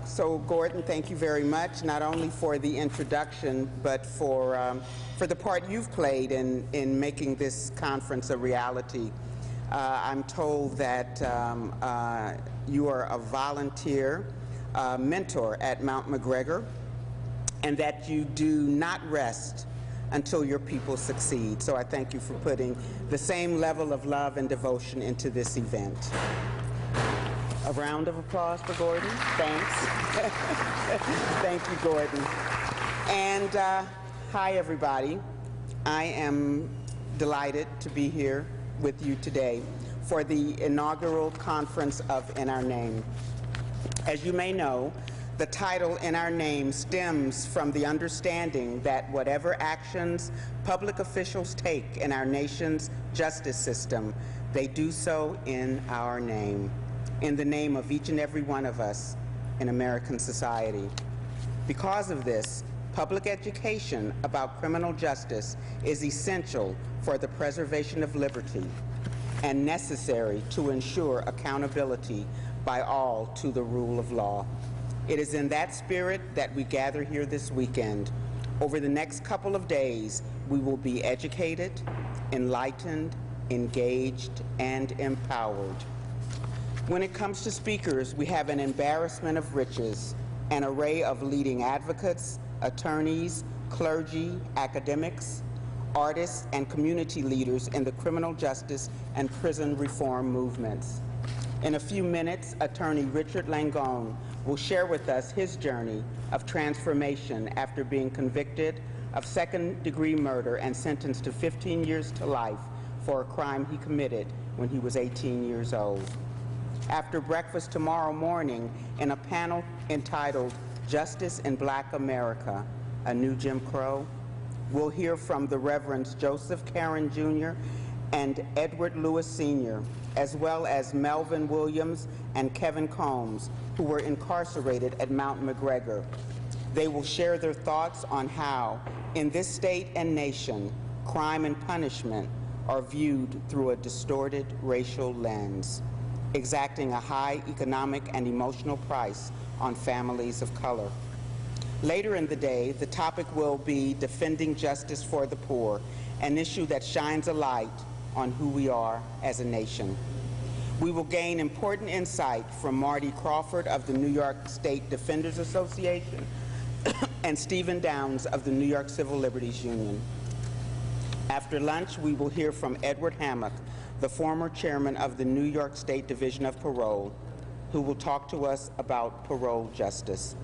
So Gordon, thank you very much, not only for the introduction, but for the part you've played in making this conference a reality. I'm told that you are a volunteer mentor at Mount McGregor, and that you do not rest until your people succeed. So I thank you for putting the same level of love and devotion into this event. A round of applause for Gordon. Thanks. Thank you, Gordon. And hi, everybody. I am delighted to be here with you today for the inaugural conference of In Our Name. As you may know, the title In Our Name stems from the understanding that whatever actions public officials take in our nation's justice system, they do so in our name, in the name of each and every one of us in American society. Because of this, public education about criminal justice is essential for the preservation of liberty and necessary to ensure accountability by all to the rule of law. It is in that spirit that we gather here this weekend. Over the next couple of days, we will be educated, enlightened, engaged, and empowered. When it comes to speakers, we have an embarrassment of riches, an array of leading advocates, attorneys, clergy, academics, artists, and community leaders in the criminal justice and prison reform movements. In a few minutes, attorney Richard Langone will share with us his journey of transformation after being convicted of second-degree murder and sentenced to 15 years to life for a crime he committed when he was 18 years old. After breakfast tomorrow morning, in a panel entitled Justice in Black America, A New Jim Crow, we'll hear from the Reverends Joseph Caron Jr. and Edward Lewis Sr., as well as Melvin Williams and Kevin Combs, who were incarcerated at Mount McGregor. They will share their thoughts on how, in this state and nation, crime and punishment are viewed through a distorted racial lens, exacting a high economic and emotional price on families of color. Later in the day, the topic will be Defending Justice for the Poor, an issue that shines a light on who we are as a nation. We will gain important insight from Marty Crawford of the New York State Defenders Association and Stephen Downs of the New York Civil Liberties Union. After lunch, we will hear from Edward Hammock, the former chairman of the New York State Division of Parole, who will talk to us about parole justice.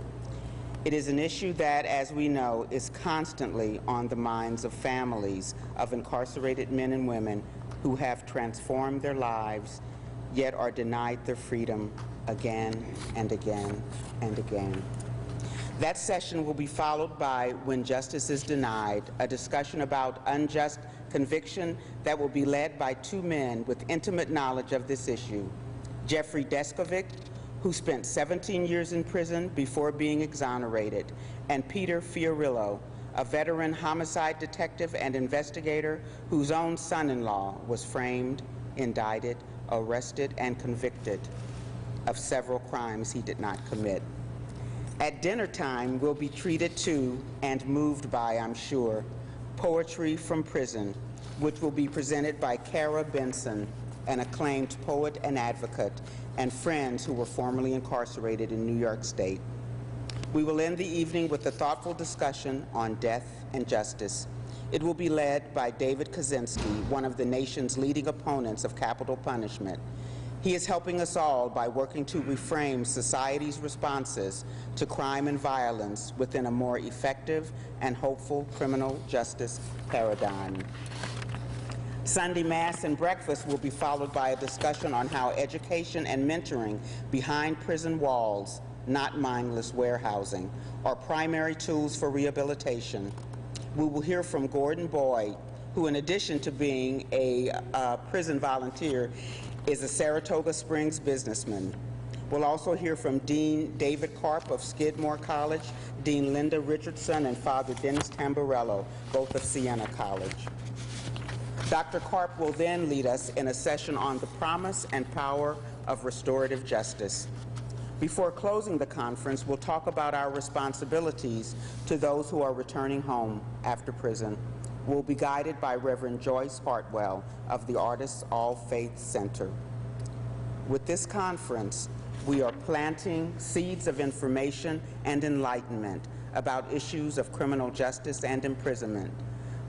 It is an issue that, as we know, is constantly on the minds of families of incarcerated men and women who have transformed their lives, yet are denied their freedom again and again and again. That session will be followed by When Justice is Denied, a discussion about unjust conviction that will be led by two men with intimate knowledge of this issue, Jeffrey Deskovic, who spent 17 years in prison before being exonerated, and Peter Fiorillo, a veteran homicide detective and investigator whose own son-in-law was framed, indicted, arrested, and convicted of several crimes he did not commit. At dinner time, we'll be treated to and moved by, I'm sure, Poetry from Prison, which will be presented by Kara Benson, an acclaimed poet and advocate, and friends who were formerly incarcerated in New York State. We will end the evening with a thoughtful discussion on death and justice. It will be led by David Kaczynski, one of the nation's leading opponents of capital punishment. He is helping us all by working to reframe society's responses to crime and violence within a more effective and hopeful criminal justice paradigm. Sunday Mass and breakfast will be followed by a discussion on how education and mentoring behind prison walls, not mindless warehousing, are primary tools for rehabilitation. We will hear from Gordon Boyd, who, in addition to being a prison volunteer, is a Saratoga Springs businessman. We'll also hear from Dean David Karp of Skidmore College, Dean Linda Richardson, and Father Dennis Tamburello, both of Siena College. Dr. Karp will then lead us in a session on the promise and power of restorative justice. Before closing the conference, we'll talk about our responsibilities to those who are returning home after prison. We'll be guided by Reverend Joyce Hartwell of the Artists All Faith Center. With this conference, we are planting seeds of information and enlightenment about issues of criminal justice and imprisonment.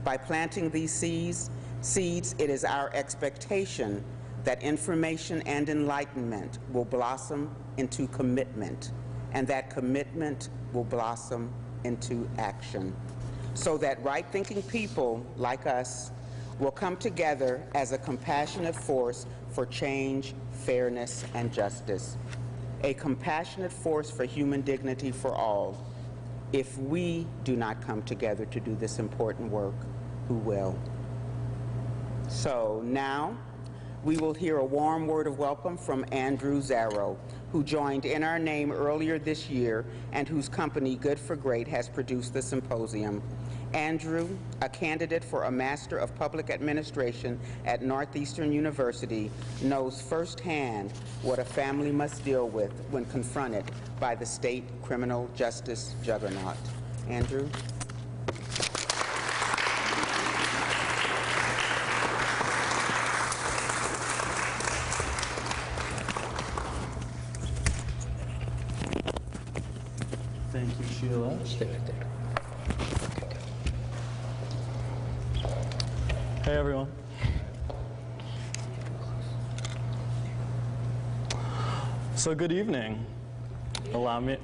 By planting these seeds, it is our expectation that information and enlightenment will blossom into commitment, and that commitment will blossom into action, so that right-thinking people like us will come together as a compassionate force for change, fairness, and justice. A compassionate force for human dignity for all. If we do not come together to do this important work, who will? So now, we will hear a warm word of welcome from Andrew Zarro, who joined In Our Name earlier this year and whose company, Good for Great, has produced the symposium. Andrew, a candidate for a Master of Public Administration at Northeastern University, knows firsthand what a family must deal with when confronted by the state criminal justice juggernaut. Andrew? Thank you, Sheila. Stay right there. Hey, everyone. So good evening. Allow me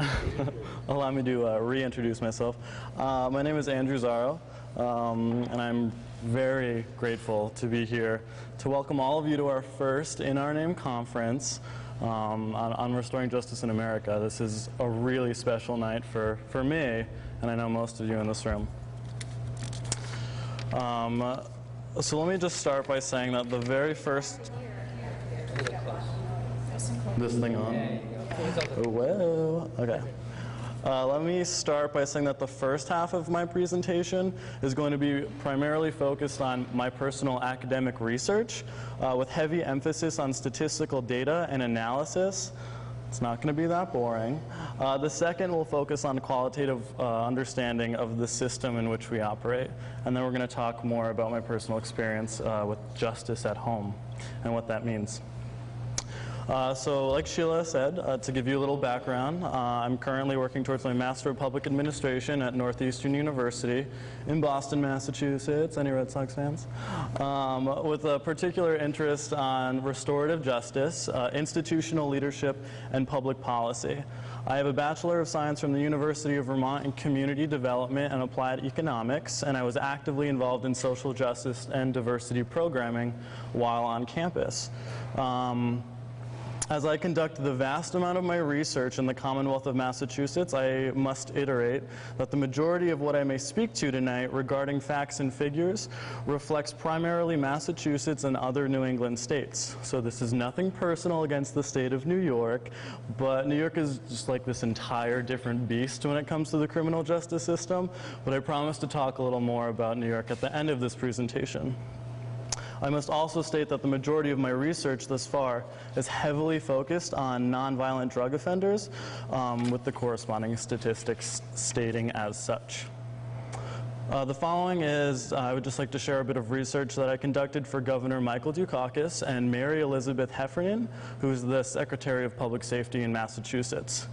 to reintroduce myself. My name is Andrew Zarro, and I'm very grateful to be here to welcome all of you to our first In Our Name conference on restoring justice in America. This is a really special night for me, and I know most of you in this room. So let me just start by saying that the very first... This thing on? Oh, whoa. Okay. Let me start by saying that the first half of my presentation is going to be primarily focused on my personal academic research with heavy emphasis on statistical data and analysis. It's not going to be that boring. The second will focus on qualitative understanding of the system in which we operate. And then we're going to talk more about my personal experience with justice at home and what that means. So like Sheila said, to give you a little background, I'm currently working towards my Master of Public Administration at Northeastern University in Boston, Massachusetts. Any Red Sox fans? With a particular interest on restorative justice, institutional leadership, and public policy. I have a Bachelor of Science from the University of Vermont in Community Development and Applied Economics, and I was actively involved in social justice and diversity programming while on campus. As I conduct the vast amount of my research in the Commonwealth of Massachusetts, I must iterate that the majority of what I may speak to tonight regarding facts and figures reflects primarily Massachusetts and other New England states. So this is nothing personal against the state of New York, but New York is just like this entire different beast when it comes to the criminal justice system. But I promise to talk a little more about New York at the end of this presentation. I must also state that the majority of my research thus far is heavily focused on nonviolent drug offenders, with the corresponding statistics stating as such. The following is, I would just like to share a bit of research that I conducted for Governor Michael Dukakis and Mary Elizabeth Heffernan, who's the Secretary of Public Safety in Massachusetts.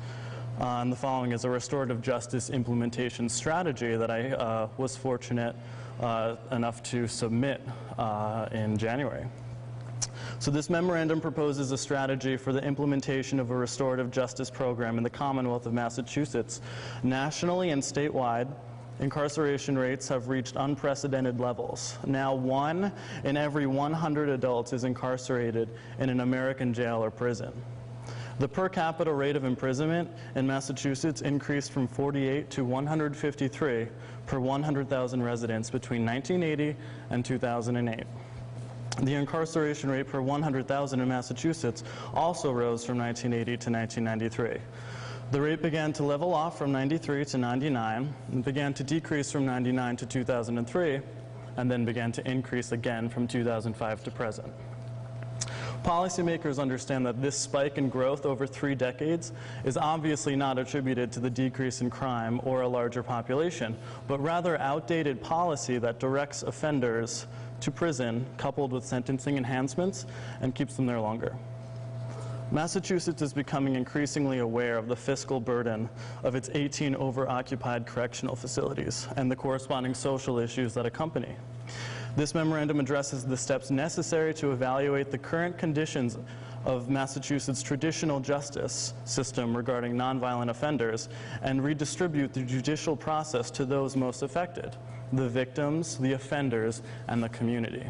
And the following is a restorative justice implementation strategy that I was fortunate enough to submit in January. So this memorandum proposes a strategy for the implementation of a restorative justice program in the Commonwealth of Massachusetts. Nationally and statewide, incarceration rates have reached unprecedented levels. Now 1 in every 100 adults is incarcerated in an American jail or prison. The per capita rate of imprisonment in Massachusetts increased from 48 to 153 per 100,000 residents between 1980 and 2008. The incarceration rate per 100,000 in Massachusetts also rose from 1980 to 1993. The rate began to level off from 93 to 99, and began to decrease from 99 to 2003, and then began to increase again from 2005 to present. Policymakers understand that this spike in growth over 3 decades is obviously not attributed to the decrease in crime or a larger population, but rather outdated policy that directs offenders to prison, coupled with sentencing enhancements, and keeps them there longer. Massachusetts is becoming increasingly aware of the fiscal burden of its 18 over-occupied correctional facilities and the corresponding social issues that accompany. This memorandum addresses the steps necessary to evaluate the current conditions of Massachusetts' traditional justice system regarding nonviolent offenders and redistribute the judicial process to those most affected, the victims, the offenders, and the community.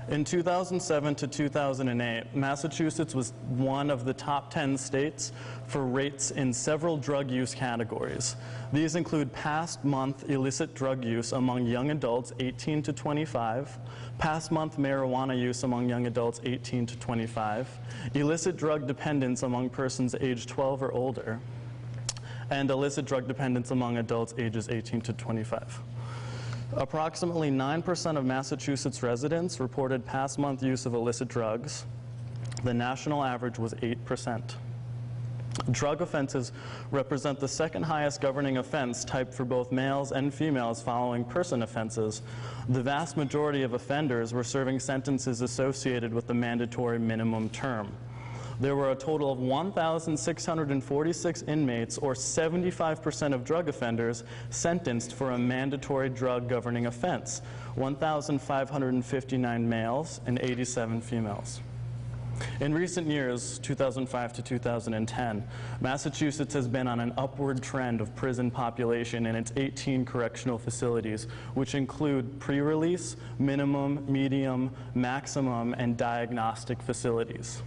In 2007 to 2008, Massachusetts was one of the top 10 states for rates in several drug use categories. These include past month illicit drug use among young adults 18 to 25, past month marijuana use among young adults 18 to 25, illicit drug dependence among persons aged 12 or older, and illicit drug dependence among adults ages 18 to 25. Approximately 9% of Massachusetts residents reported past month use of illicit drugs. The national average was 8%. Drug offenses represent the second highest governing offense type for both males and females following person offenses. The vast majority of offenders were serving sentences associated with the mandatory minimum term. There were a total of 1,646 inmates, or 75% of drug offenders, sentenced for a mandatory drug governing offense, 1,559 males and 87 females. In recent years, 2005 to 2010, Massachusetts has been on an upward trend of prison population in its 18 correctional facilities, which include pre-release, minimum, medium, maximum, and diagnostic facilities.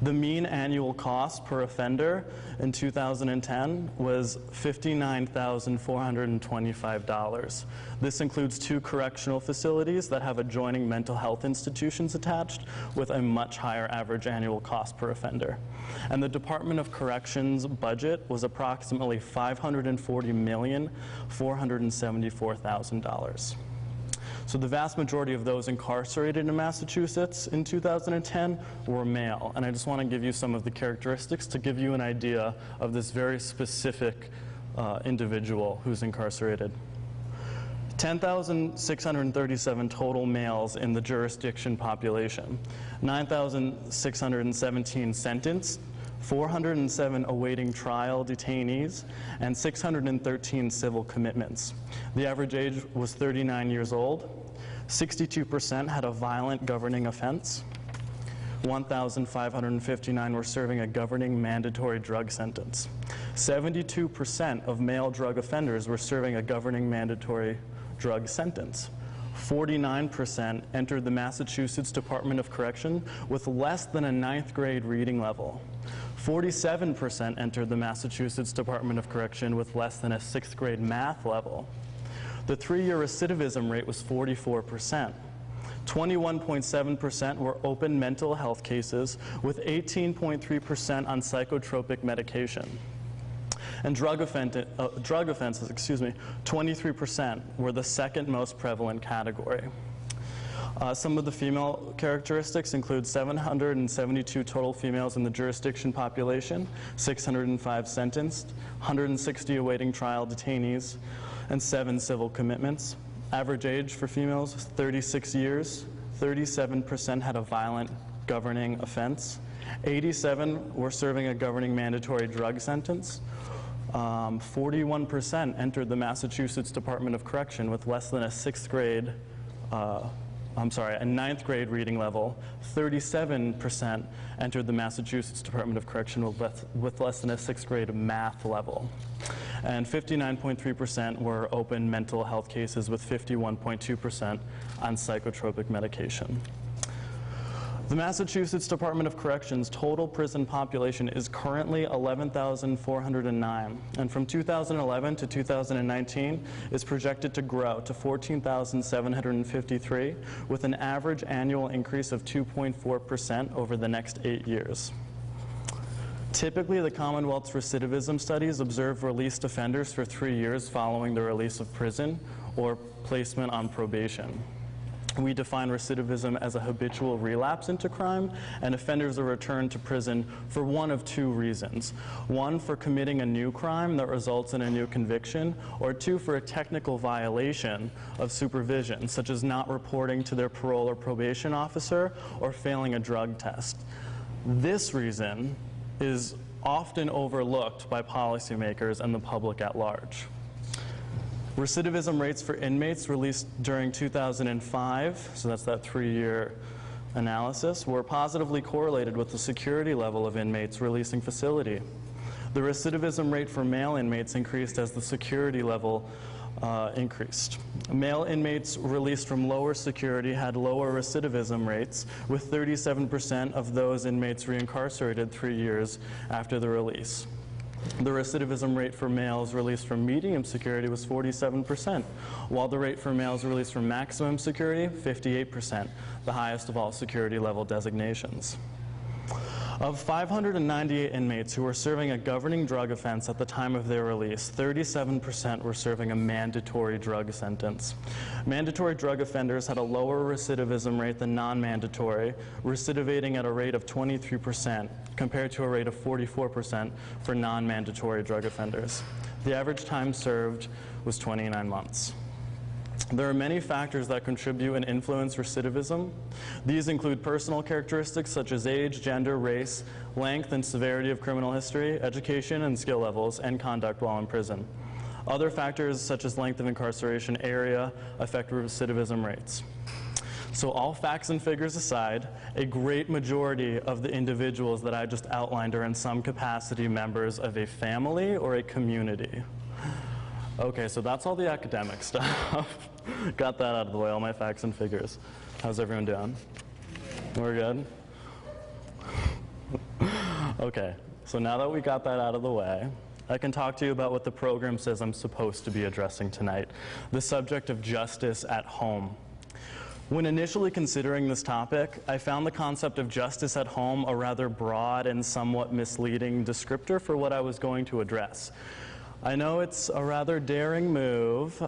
The mean annual cost per offender in 2010 was $59,425. This includes 2 correctional facilities that have adjoining mental health institutions attached with a much higher average annual cost per offender. And the Department of Corrections budget was approximately $540,474,000. So the vast majority of those incarcerated in Massachusetts in 2010 were male. And I just want to give you some of the characteristics to give you an idea of this very specific individual who's incarcerated. 10,637 total males in the jurisdiction population, 9,617 sentenced, 407 awaiting trial detainees, and 613 civil commitments. The average age was 39 years old. 62% had a violent governing offense. 1,559 were serving a governing mandatory drug sentence. 72% of male drug offenders were serving a governing mandatory drug sentence. 49% entered the Massachusetts Department of Correction with less than a 9th grade reading level. 47% entered the Massachusetts Department of Correction with less than a 6th grade math level. The 3-year recidivism rate was 44%. 21.7% were open mental health cases, with 18.3% on psychotropic medication. And drug offenses, 23% were the second most prevalent category. Some of the female characteristics include 772 total females in the jurisdiction population, 605 sentenced, 160 awaiting trial detainees, and 7 civil commitments. Average age for females was 36 years. 37% had a violent governing offense. 87 were serving a governing mandatory drug sentence. 41% entered the Massachusetts Department of Correction with less than a 9th grade reading level. 37% entered the Massachusetts Department of Correction with less than a 6th grade math level. And 59.3% were open mental health cases, with 51.2% on psychotropic medication. The Massachusetts Department of Corrections total prison population is currently 11,409, and from 2011 to 2019 is projected to grow to 14,753, with an average annual increase of 2.4% over the next 8 years. Typically, the Commonwealth's recidivism studies observe released offenders for 3 years following the release of prison or placement on probation. We define recidivism as a habitual relapse into crime, and offenders are returned to prison for one of two reasons. One, for committing a new crime that results in a new conviction, or two, for a technical violation of supervision, such as not reporting to their parole or probation officer or failing a drug test. This reason is often overlooked by policymakers and the public at large. Recidivism rates for inmates released during 2005, so that's that 3-year analysis, were positively correlated with the security level of inmates releasing facility. The recidivism rate for male inmates increased as the security level increased. Male inmates released from lower security had lower recidivism rates, with 37% of those inmates reincarcerated 3 years after the release. The recidivism rate for males released from medium security was 47%, while the rate for males released from maximum security, 58%, the highest of all security level designations. Of 598 inmates who were serving a governing drug offense at the time of their release, 37% were serving a mandatory drug sentence. Mandatory drug offenders had a lower recidivism rate than non-mandatory, recidivating at a rate of 23% compared to a rate of 44% for non-mandatory drug offenders. The average time served was 29 months. There are many factors that contribute and influence recidivism. These include personal characteristics such as age, gender, race, length and severity of criminal history, education and skill levels, and conduct while in prison. Other factors such as length of incarceration area affect recidivism rates. So all facts and figures aside, a great majority of the individuals that I just outlined are in some capacity members of a family or a community. Okay, so that's all the academic stuff. Got that out of the way, all my facts and figures. How's everyone doing? We're good? Okay, so now that we got that out of the way, I can talk to you about what the program says I'm supposed to be addressing tonight, the subject of justice at home. When initially considering this topic, I found the concept of justice at home a rather broad and somewhat misleading descriptor for what I was going to address. I know it's a rather daring move,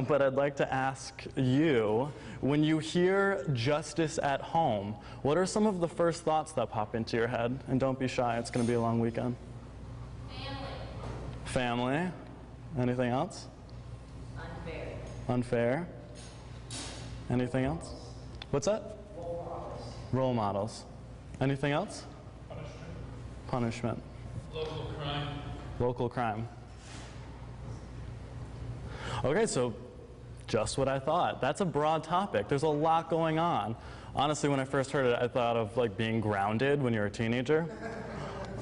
but I'd like to ask you, when you hear justice at home, what are some of the first thoughts that pop into your head? And don't be shy, it's going to be a long weekend. Family. Family. Anything else? Unfair. Unfair. Anything else? What's that? Role models. Role models. Anything else? Punishment. Punishment. Local crime. Local crime. Okay, so just what I thought. That's a broad topic. There's a lot going on. Honestly, when I first heard it, I thought of like being grounded when you're a teenager.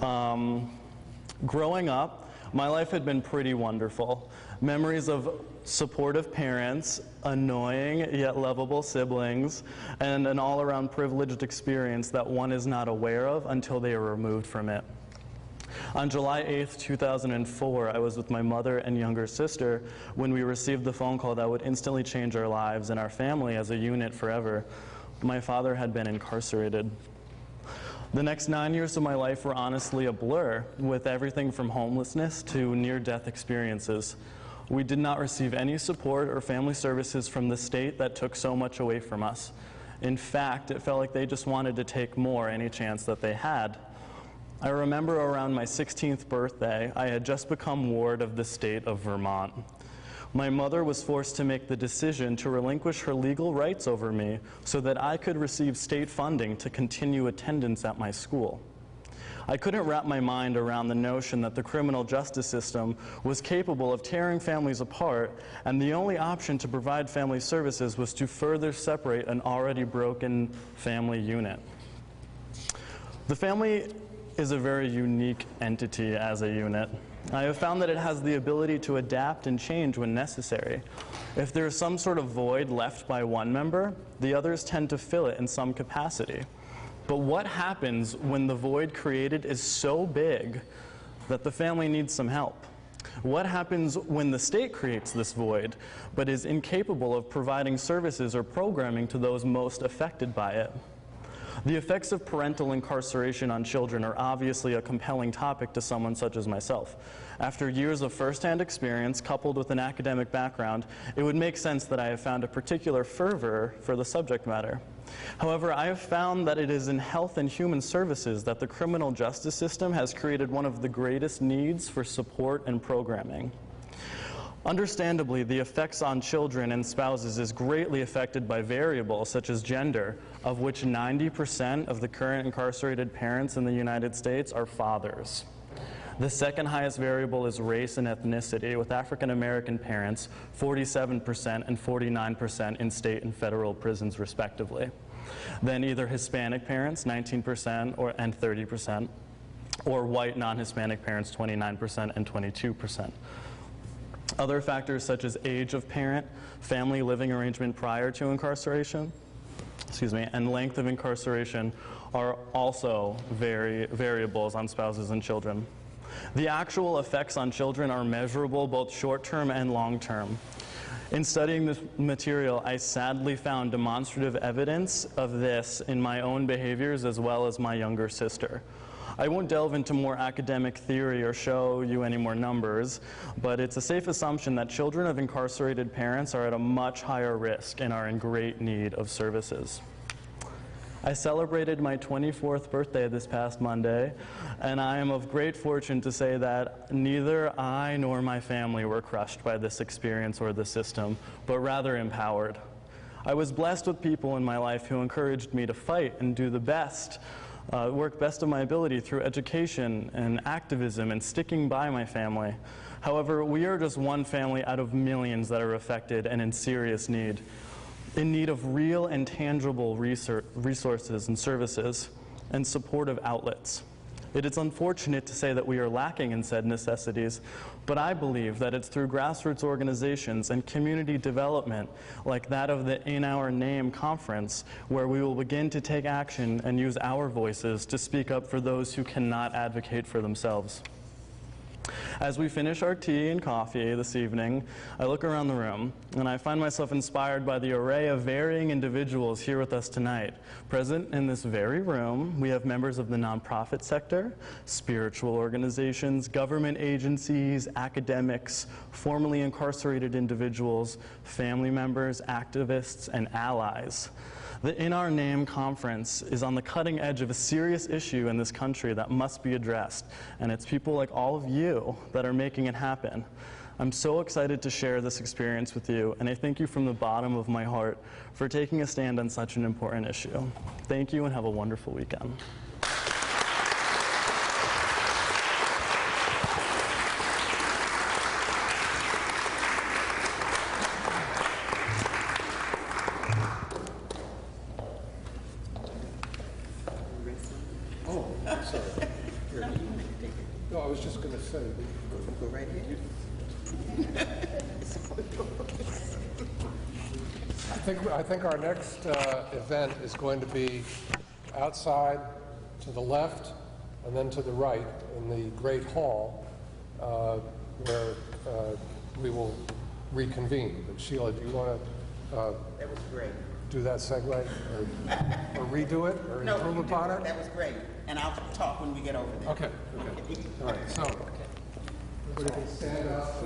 Growing up, my life had been pretty wonderful. Memories of supportive parents, annoying yet lovable siblings, and an all-around privileged experience that one is not aware of until they are removed from it. On July 8th, 2004, I was with my mother and younger sister when we received the phone call that would instantly change our lives and our family as a unit forever. My father had been incarcerated. The next 9 years of my life were honestly a blur, with everything from homelessness to near-death experiences. We did not receive any support or family services from the state that took so much away from us. In fact, it felt like they just wanted to take more any chance that they had. I remember around my 16th birthday, I had just become ward of the state of Vermont. My mother was forced to make the decision to relinquish her legal rights over me so that I could receive state funding to continue attendance at my school. I couldn't wrap my mind around the notion that the criminal justice system was capable of tearing families apart, and the only option to provide family services was to further separate an already broken family unit. The family is a very unique entity as a unit. I have found that it has the ability to adapt and change when necessary. If there is some sort of void left by one member, the others tend to fill it in some capacity. But what happens when the void created is so big that the family needs some help? What happens when the state creates this void, but is incapable of providing services or programming to those most affected by it? The effects of parental incarceration on children are obviously a compelling topic to someone such as myself. After years of firsthand experience coupled with an academic background, it would make sense that I have found a particular fervor for the subject matter. However, I have found that it is in health and human services that the criminal justice system has created one of the greatest needs for support and programming. Understandably, the effects on children and spouses is greatly affected by variables such as gender, of which 90% of the current incarcerated parents in the United States are fathers. The second highest variable is race and ethnicity, with African American parents 47% and 49% in state and federal prisons respectively. Then either Hispanic parents, 19% and 30%, or white non-Hispanic parents, 29% and 22%. Other factors such as age of parent, family living arrangement prior to incarceration, and length of incarceration are also variables on spouses and children. The actual effects on children are measurable, both short-term and long-term. In studying this material, I sadly found demonstrative evidence of this in my own behaviors as well as my younger sister. I won't delve into more academic theory or show you any more numbers, but it's a safe assumption that children of incarcerated parents are at a much higher risk and are in great need of services. I celebrated my 24th birthday this past Monday, and I am of great fortune to say that neither I nor my family were crushed by this experience or the system, but rather empowered. I was blessed with people in my life who encouraged me to fight and do the best, work best of my ability through education and activism and sticking by my family. However, we are just one family out of millions that are affected and in serious need of real and tangible resources and services and supportive outlets. It is unfortunate to say that we are lacking in said necessities, but I believe that it's through grassroots organizations and community development like that of the N.Y.C conference where we will begin to take action and use our voices to speak up for those who cannot advocate for themselves. As we finish our tea and coffee this evening, I look around the room and I find myself inspired by the array of varying individuals here with us tonight. Present in this very room, we have members of the nonprofit sector, spiritual organizations, government agencies, academics, formerly incarcerated individuals, family members, activists, and allies. The In Our Name conference is on the cutting edge of a serious issue in this country that must be addressed, and it's people like all of you that are making it happen. I'm so excited to share this experience with you, and I thank you from the bottom of my heart for taking a stand on such an important issue. Thank you and have a wonderful weekend. No, I was just going to say. Go right ahead. I think our next event is going to be outside to the left and then to the right in the Great Hall where we will reconvene. But Sheila, do you want to That was great. do that segue or redo it or improve upon it? That was great. And I'll talk when we get over there. Okay. All right. So, everybody can stand up.